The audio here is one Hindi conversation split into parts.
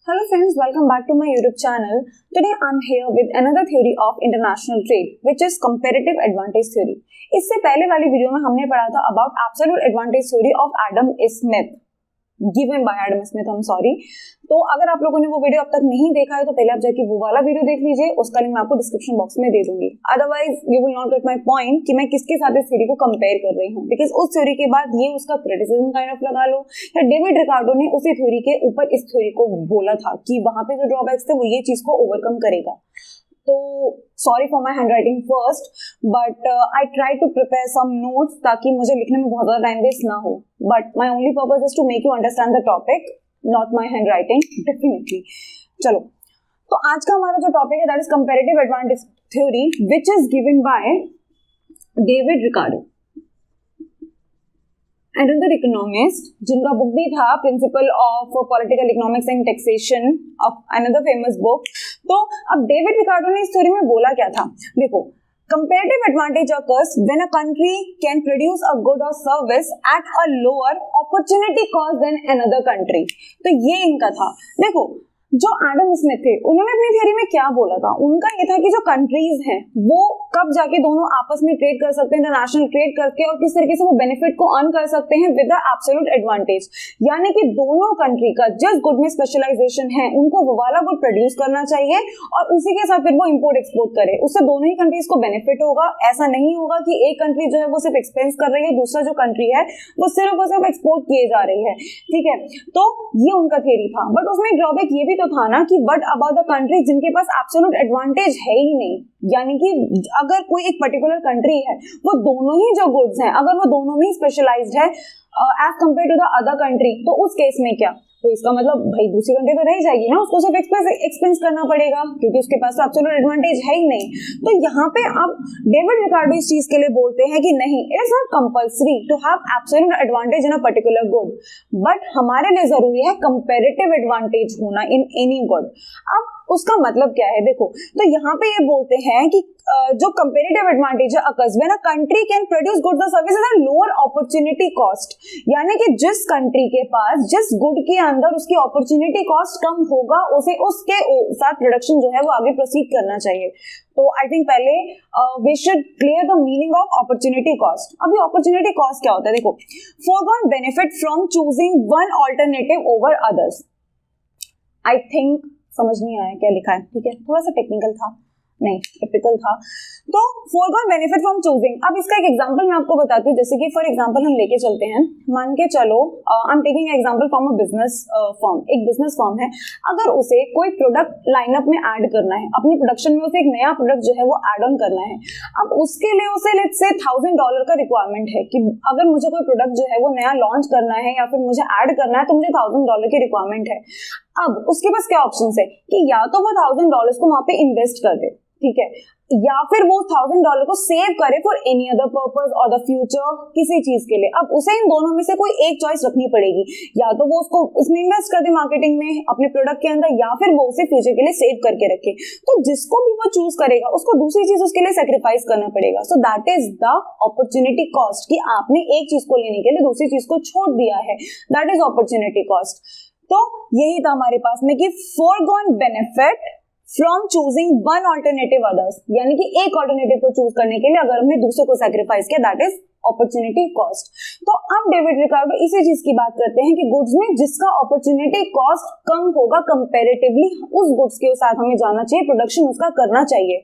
Hello friends, welcome back to my YouTube channel. Today I'm here with another theory of international trade, which is comparative advantage theory. इससे पहले वाली वीडियो में हमने पढ़ा था about absolute advantage theory of Adam Smith, given by Adam Smith, I'm sorry. तो अगर आप लोगों ने वो वीडियो अब तक नहीं देखा है तो पहले आप जाके वो वाला वीडियो देख लीजिए, उसका लिंक मैं आपको डिस्क्रिप्शन बॉक्स में दे दूंगी. Otherwise you will not gate my point कि मैं किसके साथ इस थ्योरी को कंपेयर कर रही हूँ, बिकॉज उस थ्योरी के बाद ये उसका क्रिटिसिज्म काइंड ऑफ लगा लो, या डेविड रिकार्डो ने उसी थ्योरी के ऊपर इस थ्योरी को बोला था कि वहां पे जो ड्रॉबैक्स थे वो ये चीज को ओवरकम करेगा. तो sorry for my handwriting first, but I try to prepare some notes ताकि मुझे लिखने में बहुत ज्यादा टाइम वेस्ट ना हो. But my only purpose is to make you understand the topic, not my handwriting definitely. चलो, तो आज का हमारा जो टॉपिक है that is comparative advantage theory, which is given by David Ricardo, another economist, जिनका बुक भी था principle of political economics and taxation, of another famous book. तो अब डेविड रिकार्डो ने इस थ्योरी में बोला क्या था, देखो, comparative advantage occurs when a country can produce a good or service at a lower opportunity cost than another country. तो ये इनका था. देखो, जो एडम स्मिथ थे उन्होंने अपनी थ्योरी में क्या बोला था, उनका ये था कि जो कंट्रीज हैं वो कब जाके दोनों आपस में ट्रेड कर सकते हैं, इंटरनेशनल ट्रेड करके, और किस तरीके से वो बेनिफिट को अर्न कर सकते हैं विद द एब्सोल्यूट एडवांटेज. यानी कि दोनों कंट्री का जिस गुड में स्पेशलाइजेशन है उनको वो वाला गुड प्रोड्यूस करना चाहिए और उसी के साथ फिर वो इंपोर्ट एक्सपोर्ट करे. उससे दोनों ही कंट्रीज को बेनिफिट होगा. ऐसा नहीं होगा कि एक कंट्री जो है वो सिर्फ एक्सपेंस कर रही है, दूसरा जो कंट्री है वो सिर्फ एक्सपोर्ट किए जा रही है. ठीक है, तो ये उनका थ्योरी था. बट उसमें ड्रॉबैक ये भी तो था ना कि बट अबाउट द कंट्री जिनके पास एब्सोल्यूट एडवांटेज है ही नहीं, यानी कि अगर कोई एक पर्टिकुलर कंट्री है वो दोनों ही जो गुड्स हैं अगर वो दोनों में ही स्पेशलाइज्ड है as compare to the other country, तो उस केस में क्या, तो इसका मतलब भाई दूसरी कंट्री तो रह जाएगी ना, उसको सिर्फ एक्सपेंस करना पड़ेगा क्योंकि उसके पास तो एब्सोल्यूट एडवांटेज है ही नहीं. तो यहाँ पे अब डेविड रिकार्डो इस चीज के लिए बोलते हैं कि नहीं, it is not compulsory to have absolute advantage in a particular good, but हमारे लिए जरूरी है कंपैरेटिव एडवांटेज होना इन एनी गुड. अब उसका मतलब क्या है, देखो, तो यहाँ पे ये बोलते हैं कि जो कंपैरेटिव एडवांटेज है occurs when a country can produce goods और services at lower opportunity cost. यानी कि जिस कंट्री के पास जिस गुड के अंदर उसकी अपॉर्चुनिटी कॉस्ट कम होगा उसे उसके साथ प्रोडक्शन जो है वो आगे प्रोसीड करना चाहिए. तो आई थिंक पहले we should clear the meaning of opportunity cost. अभी अपॉर्चुनिटी कॉस्ट क्या होता है, देखो, foregone benefit from choosing one alternative over others. I think समझ नहीं आया क्या लिखा है, ठीक है, थोड़ा सा टेक्निकल था, नहीं टिपिकल था. तो फोरगॉन बेनिफिट फ्रॉम चूजिंग. अब इसका एक एग्जांपल मैं आपको बताती हूँ. जैसे कि फॉर एग्जांपल हम लेके चलते हैं, मान के चलो I am taking example from a business firm. एक बिजनेस फर्म है, अगर उसे कोई प्रोडक्ट लाइनअप में ऐड करना है, अपनी प्रोडक्शन में उसे एक नया प्रोडक्ट जो है वो ऐड ऑन करना है. अब उसके लिए उसे लेट्स से $1000 का रिक्वायरमेंट है कि अगर मुझे कोई प्रोडक्ट जो है वो नया लॉन्च करना है या फिर मुझे ऐड करना है तो मुझे $1000 की रिक्वायरमेंट है. अब उसके पास क्या ऑप्शन है कि या तो वो $1000 को वहां पे इन्वेस्ट कर दे, ठीक है, या फिर वो $1000 को सेव करे फॉर एनी अदर पर्पस और द फ्यूचर, किसी चीज के लिए. अब उसे इन दोनों में से कोई एक चॉइस रखनी पड़ेगी, या तो वो उसको इसमें इन्वेस्ट कर दे मार्केटिंग में अपने प्रोडक्ट के अंदर, या फिर वो उसे फ्यूचर के लिए सेव करके रखे. तो जिसको भी वो चूज करेगा उसको दूसरी चीज उसके लिए सेक्रीफाइस करना पड़ेगा. So that is the opportunity cost, कि आपने एक चीज को लेने के लिए दूसरी चीज को छोड़ दिया है. That is opportunity cost. तो यही था हमारे पास में कि foregone benefit from choosing one alternative others, यानी कि एक ऑल्टरनेटिव को चूज करने के लिए अगर हमने दूसरे को सैक्रिफाइस किया, दैट इज अपॉर्चुनिटी कॉस्ट. तो अब डेविड रिकार्डो इसी चीज की बात करते हैं कि गुड्स में जिसका अपॉर्चुनिटी कॉस्ट कम होगा कंपैरेटिवली, उस गुड्स के साथ हमें जाना चाहिए, प्रोडक्शन उसका करना चाहिए.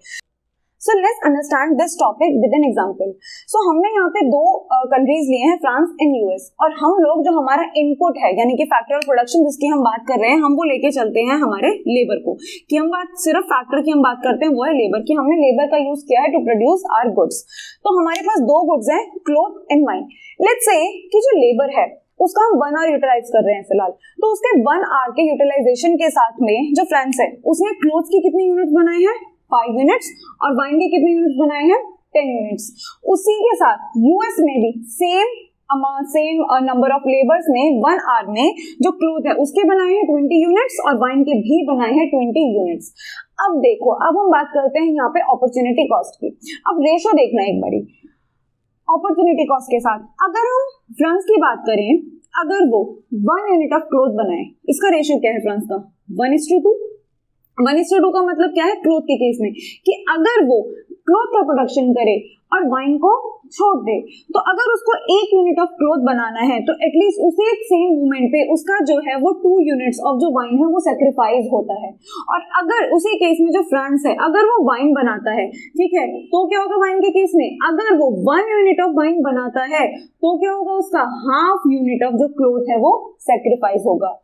So let's understand this topic with an example. So हमने यहाँ पे दो कंट्रीज लिए हैं, फ्रांस एंड यूएस, और हम लोग जो हमारा इनपुट है यानी कि फैक्टर ऑफ प्रोडक्शन जिसकी हम बात कर रहे हैं, हम वो लेके चलते हैं हमारे लेबर को, कि हम बात सिर्फ फैक्टर की हम बात करते हैं वो है लेबर की. हमने लेबर का यूज किया है टू प्रोड्यूस आवर गुड्स. तो हमारे पास दो गुड्स हैं, cloth and wine. Let's say कि जो लेबर है उसका हम 1 आवर यूटिलाइज कर रहे हैं फिलहाल, तो उसके 1 आवर के यूटिलाइजेशन के साथ में जो फ्रांस है उसने क्लॉथ की कितनी यूनिट बनाए हैं, 5 यूनिट्स, और वाइन के कितने यूनिट्स बनाए हैं, 10 यूनिट्स. उसी के साथ यूएस में भी सेम नंबर ऑफ लेबर्स ने 1 आवर में जो क्लॉथ है उसके बनाए हैं 20 यूनिट्स और वाइन के भी बनाए हैं 20 यूनिट्स. अब देखो, अब हम बात करते हैं यहाँ पे अपॉर्चुनिटी कॉस्ट की. अब रेशो देखना एक बारी अपॉर्चुनिटी कॉस्ट के साथ. अगर हम फ्रांस की बात करें अगर वो 1 यूनिट ऑफ क्लोथ बनाए, इसका रेशियो क्या है फ्रांस का 1:2। 1:2 का मतलब क्या है क्लोथ के केस में कि अगर वो क्लोथ का प्रोडक्शन करे और वाइन को छोड़ दे, तो अगर उसको 1 यूनिट ऑफ क्लोथ बनाना है तो एटलीस्ट उसी सेम मोमेंट पे उसका जो है वो 2 यूनिट्स ऑफ जो वाइन है वो सेक्रीफाइस होता है। और अगर उसी केस में जो फ्रांस है अगर वो वाइन बनाता है, ठीक है, तो क्या होगा वाइन के केस में, अगर वो 1 यूनिट ऑफ वाइन बनाता है तो क्या होगा, उसका हाफ यूनिट ऑफ जो क्लोथ है वो सेक्रीफाइस होगा।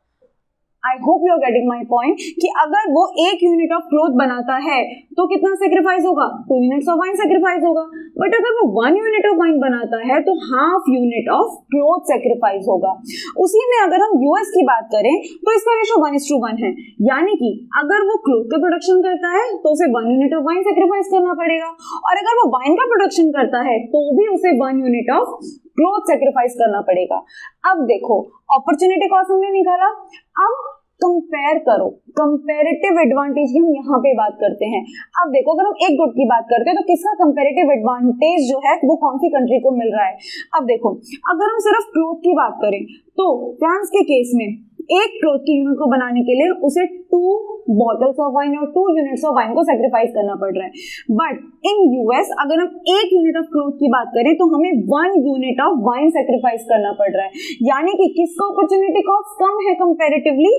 I hope you are getting my point कि अगर वो 1 यूनिट ऑफ क्लोथ बनाता है तो कितना सेक्रीफाइस होगा, 2 यूनिट्स ऑफ वाइन सेक्रीफाइस होगा। बट अगर वो 1 यूनिट ऑफ वाइन बनाता है तो half unit of cloth sacrifice होगा। उसी में अगर हम यूएस की बात करें तो इसका रेशो 1:1 है, यानी कि अगर वो क्लोथ का प्रोडक्शन करता है तो उसे 1 यूनिट ऑफ वाइन सेक्रीफाइस करना पड़ेगा, और अगर वो वाइन का प्रोडक्शन करता है तो भी उसे 1 यूनिट ऑफ क्लोथ सेक्रीफाइस करना पड़ेगा। अब देखो अपॉर्चुनिटी कॉस्ट हमने निकाला, अब कंपेयर करो, कंपैरेटिव एडवांटेज की हम यहाँ पे बात करते हैं। अब देखो अगर हम एक गुड की बात करते हैं तो किसका कंपैरेटिव एडवांटेज जो है वो कौन सी कंट्री को मिल रहा है। अब देखो अगर हम सिर्फ क्लोथ की बात करें तो फ्रांस के केस में एक क्लोथ की यूनिट को बनाने के लिए उसे 2 बॉटल्स ऑफ वाइन और 2 यूनिट्स ऑफ वाइन को सेक्रीफाइस करना पड़ रहा है। बट इन यूएस अगर हम 1 यूनिट ऑफ क्लोथ की बात करें तो हमें 1 यूनिट ऑफ वाइन सेक्रीफाइस करना पड़ रहा है, यानी कि किसका अपॉर्चुनिटी कॉस्ट कम है कंपैरेटिवली,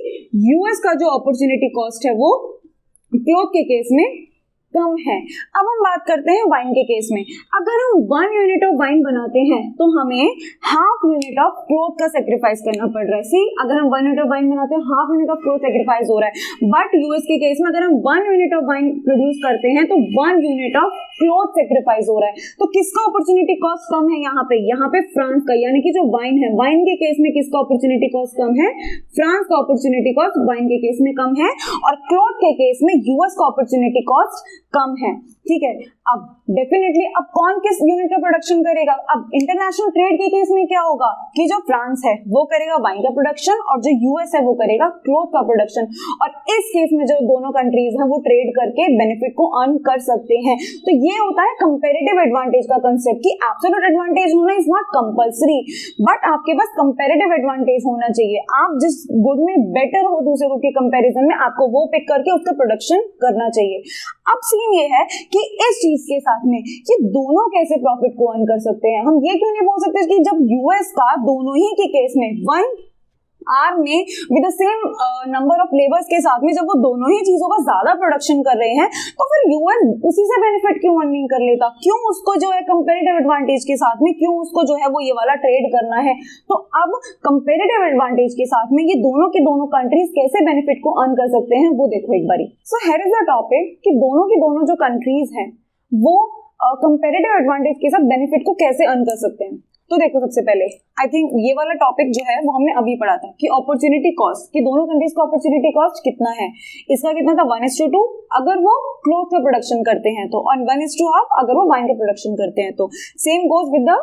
यूएस का जो अपॉर्चुनिटी कॉस्ट है वो क्लोथ के केस में कम है। अब हम बात करते हैं वाइन के केस में, अगर हम 1 यूनिट ऑफ वाइन बनाते हैं तो हमें हाफ यूनिट ऑफ क्लोथ का सेक्रीफाइस करना पड़ रहा है। सी अगर हम 1 यूनिट ऑफ वाइन बनाते हैं half unit of cloth sacrifice हो रहा है, बट यूएस के केस में अगर हम 1 यूनिट ऑफ वाइन प्रोड्यूस करते हैं तो 1 यूनिट ऑफ क्लोथ सेक्रीफाइस हो रहा है। तो किसका अपॉर्चुनिटी कॉस्ट कम है यहाँ पे फ्रांस का, यानी कि जो वाइन है, वाइन के केस में किसका अपॉर्चुनिटी कॉस्ट कम है, फ्रांस का अपॉर्चुनिटी कॉस्ट वाइन के केस में कम है, और क्लोथ के केस में यूएस का अपॉर्चुनिटी कॉस्ट कम है। ठीक है, अब डेफिनेटली अब कौन किस यूनिट का प्रोडक्शन करेगा। अब इंटरनेशनल ट्रेड के केस में क्या होगा कि जो फ्रांस है वो करेगा वाइन का प्रोडक्शन और जो यूएस है वो करेगा क्लोथ का प्रोडक्शन, और इस केस में जो दोनों कंट्रीज हैं वो ट्रेड करके बेनिफिट को अर्न कर सकते हैं। तो ये होता है कंपैरेटिव एडवांटेज का कांसेप्ट कि एब्सोल्यूट एडवांटेज होना इज नॉट कंपल्सरी, बट आपके पास कंपैरेटिव एडवांटेज होना चाहिए। आप जिस गुड में बेटर हो दूसरे गुड के कंपैरिजन में, आपको वो पिक करके उसका प्रोडक्शन करना चाहिए। अब सीन ये है कि इस चीज के साथ में ये दोनों कैसे प्रॉफिट को अर्न कर सकते हैं। हम ये क्यों नहीं बोल सकते कि जब यूएस का दोनों ही के केस में 1 आर में with the same number of labours के साथ में जब वो दोनों ही चीजों का ज्यादा प्रोडक्शन कर रहे हैं तो फिर यूएस उसी से बेनिफिट क्यों अर्न नहीं कर लेता, क्यों उसको जो है कंपैरेटिव एडवांटेज के साथ में क्यों उसको जो है वो ये वाला ट्रेड करना है। तो अब कंपैरेटिव एडवांटेज के साथ में ये दोनों के दोनों कंट्रीज कैसे बेनिफिट को अर्न कर सकते हैं वो देखो एक बारी। So here is the topic कि दोनों की दोनों जो कंट्रीज हैं वो कंपैरेटिव एडवांटेज के साथ बेनिफिट को कैसे अर्न कर सकते हैं। तो देखो सबसे पहले आई थिंक ये वाला टॉपिक जो है वो हमने अभी पढ़ा था कि अपॉर्चुनिटी कॉस्ट, कि दोनों कंट्रीज का अपॉर्चुनिटी कॉस्ट कितना है। इसका कितना था 1:2 अगर वो क्लोथ का प्रोडक्शन करते हैं तो, और 1:1 अगर वो वाइन का प्रोडक्शन करते हैं तो। Same goes with the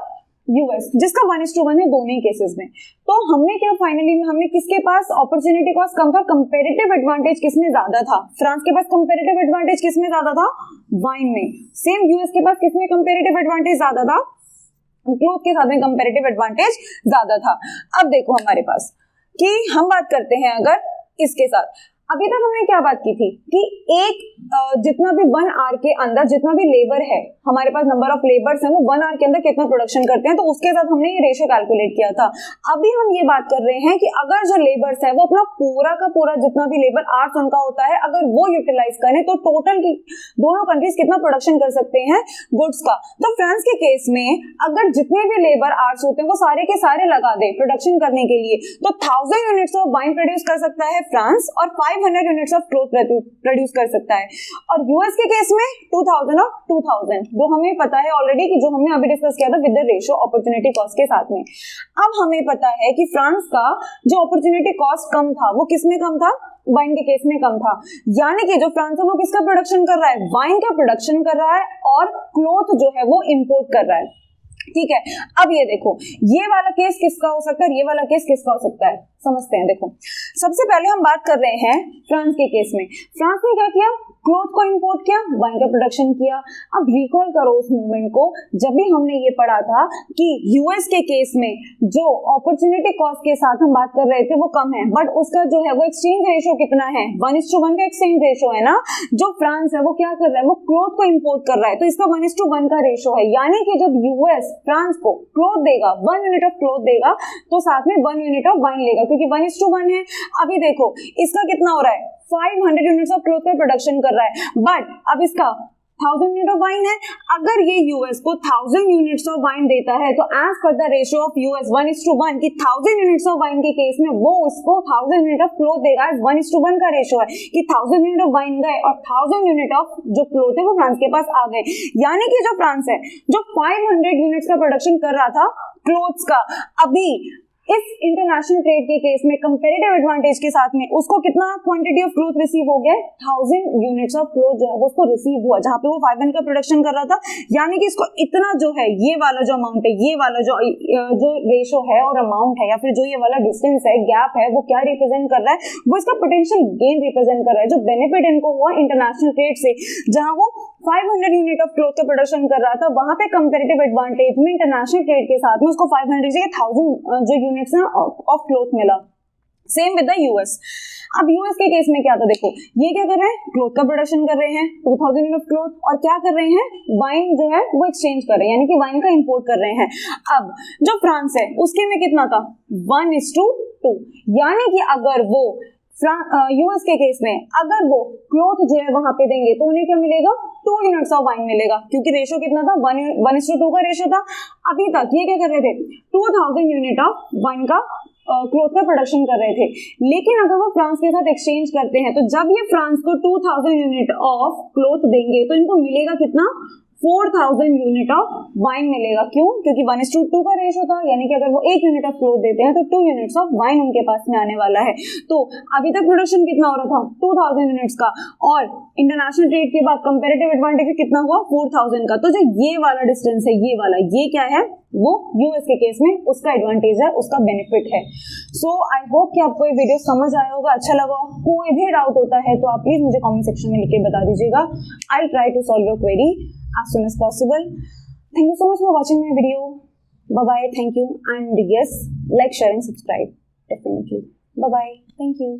US जिसका 1:1 है दोनों ही केसेस में। तो हमने क्या फाइनली हमने किसके पास अपॉर्चुनिटी कॉस्ट कम था, कंपैरेटिव एडवांटेज किसमें ज्यादा था, फ्रांस के पास कंपैरेटिव एडवांटेज किसमें ज्यादा था, वाइन में। सेम यूएस के पास किसमें कंपैरेटिव एडवांटेज ज्यादा था, क्लोथ के साथ में कंपैरेटिव एडवांटेज ज्यादा था। अब देखो हमारे पास कि हम बात करते हैं अगर इसके साथ, अभी तक हमने क्या बात की थी कि एक जितना भी 1 आवर के अंदर जितना भी लेबर है, हमारे पास नंबर ऑफ लेबर्स हैं वो 1 आवर के अंदर कितना प्रोडक्शन करते हैं, तो उसके साथ हमने ये रेशियो कैलकुलेट किया था। अभी हम ये बात कर रहे हैं कि अगर जो लेबर्स है वो अपना पूरा का पूरा जितना भी लेबर आवर्स उनका होता है अगर वो यूटिलाइज करें तो टोटल की दोनों कंट्रीज कितना प्रोडक्शन कर सकते हैं गुड्स का। तो फ्रांस के केस में अगर जितने भी लेबर आवर्स होते हैं वो सारे के सारे लगा दे प्रोडक्शन करने के लिए तो 1000 यूनिट्स ऑफ वाइन प्रोड्यूस कर सकता है फ्रांस और 500 यूनिट्स ऑफ क्लोथ प्रोड्यूस कर सकता है। और यूएस के केस में 2000 और 2000 जो हमें पता है ऑलरेडी कि जो हमने अभी डिस्कस किया था with the ratio opportunity cost के साथ में। अब हमें पता है कि फ्रांस का जो अपॉर्चुनिटी कॉस्ट कम था वो किस में कम था, वाइन के केस में कम था, यानी कि जो फ्रांस है वो किसका प्रोडक्शन कर रहा है, वाइन का प्रोडक्शन कर रहा है और क्लोथ जो है वो इंपोर्ट कर रहा है। ठीक है, अब ये देखो ये वाला केस किसका हो सकता है, ये वाला केस किसका हो सकता है, समझते हैं। देखो सबसे पहले हम बात कर रहे हैं फ्रांस के केस में। फ्रांस ने क्या किया, क्लोथ को इंपोर्ट किया, वाइन का प्रोडक्शन किया। अब रिकॉल करो उस मूवमेंट को जब भी हमने ये पढ़ा था कि यूएस के केस में जो अपॉर्चुनिटी कॉस्ट के साथ हम बात कर रहे थे वो कम है, बट उसका जो है वो एक्सचेंज रेशियो कितना है, 1:1 का एक्सचेंज रेशियो है ना। जो फ्रांस है वो क्या कर रहा है, वो क्लोथ को इंपोर्ट कर रहा है, तो इसका 1:1 का रेशियो है। यानी कि जब यूएस फ्रांस को क्लोथ देगा, 1 यूनिट ऑफ क्लोथ देगा, तो साथ में 1 यूनिट ऑफ वाइन लेगा, क्योंकि 1:1 है। अभी देखो इसका कितना हो रहा है, 500 यूनिट्स ऑफ क्लोथ का प्रोडक्शन कर रहा है, बट अब इसका 1000 यूनिट ऑफ वाइन है। अगर ये यूएस को 1000 यूनिट्स ऑफ वाइन देता है तो as per the ratio of US 1:1 की 1000 यूनिट्स ऑफ वाइन के केस में वो उसको 1000 यूनिट ऑफ क्लोथ देगा। 1:1 का रेशियो है कि 1000 यूनिट ऑफ वाइन गए और 1000 यूनिट ऑफ जो क्लोथ है वो फ्रांस के पास आ गए। यानी कि जो फ्रांस है जो 500 यूनिट्स का प्रोडक्शन कर रहा था क्लोथ्स का, अभी इस इंटरनेशनल ट्रेड के केस में कंपैरेटिव एडवांटेज के साथ में उसको कितना क्वांटिटी ऑफ क्लोथ रिसीव हो गया, 1000 यूनिट्स ऑफ क्लोथ जो है वो उसको रिसीव हुआ, जहां पे वो 500 का प्रोडक्शन कर रहा था। यानी कि इसको इतना जो है, ये वाला जो अमाउंट है, ये वाला जो रेशो है और अमाउंट है, या फिर जो ये वाला डिस्टेंस है, गैप है, वो क्या रिप्रेजेंट कर रहा है, वो इसका पोटेंशियल गेन रिप्रेजेंट कर रहा है, जो बेनिफिट इनको हुआ इंटरनेशनल ट्रेड से। जहां वो 500 यूनिट ऑफ क्लोथ का प्रोडक्शन कर रहा था, वहां पे कंपैरेटिव एडवांटेज में इंटरनेशनल ट्रेड के साथ में उसको 500 से 1000 जो यूनिट्स हैं ऑफ क्लोथ मिला। Same with the US. अब यूएस के केस में क्या था, देखो ये क्या कर रहे हैं, क्लोथ का प्रोडक्शन कर रहे हैं 2000 यूनिट ऑफ क्लोथ, और क्या कर रहे हैं, वाइन जो है वो एक्सचेंज कर रहे हैं, यानी कि वाइन का इंपोर्ट कर रहे हैं। अब जो फ्रांस है उसके में कितना था, 1:2, यानी कि अगर वो यूएस के केस में अगर वो क्लोथ जो है वहां पे देंगे तो उन्हें क्या मिलेगा, 2 यूनिट्स ऑफ वाइन मिलेगा, क्योंकि रेशियो कितना था, 1:2 का रेशियो था। अभी तक ये क्या कर रहे थे, 2000 यूनिट ऑफ वाइन का क्लोथ का प्रोडक्शन कर रहे थे। लेकिन अगर वो फ्रांस के साथ एक्सचेंज करते हैं तो जब ये फ्रांस को 2000 यूनिट ऑफ क्लोथ देंगे तो इनको मिलेगा कितना, 4000 यूनिट ऑफ वाइन मिलेगा। क्यों, क्योंकि 1:2 का रेशियो था, यानी कि अगर वो 1 यूनिट ऑफ क्लोथ देते हैं तो 2 यूनिट्स ऑफ वाइन उनके पास में आने वाला है। तो अभी तक प्रोडक्शन कितना हो रहा था, 2000 यूनिट्स का, और इंटरनेशनल ट्रेड के बाद कंपैरेटिव एडवांटेज कितना हुआ, 4000 का। तो जो ये वाला डिस्टेंस है, ये वाला, ये क्या है, वो यूएस के केस में उसका एडवांटेज है, उसका बेनिफिट है। सो आई होप कि आपको ये वीडियो समझ आया होगा, अच्छा लगा। कोई भी डाउट होता है तो आप प्लीज मुझे कमेंट सेक्शन में लिख के बता दीजिएगा। I try to solve your query as soon as possible. Thank you so much for watching my video. Bye bye. Thank you. And yes, like, share and subscribe. Definitely. Bye bye. Thank you.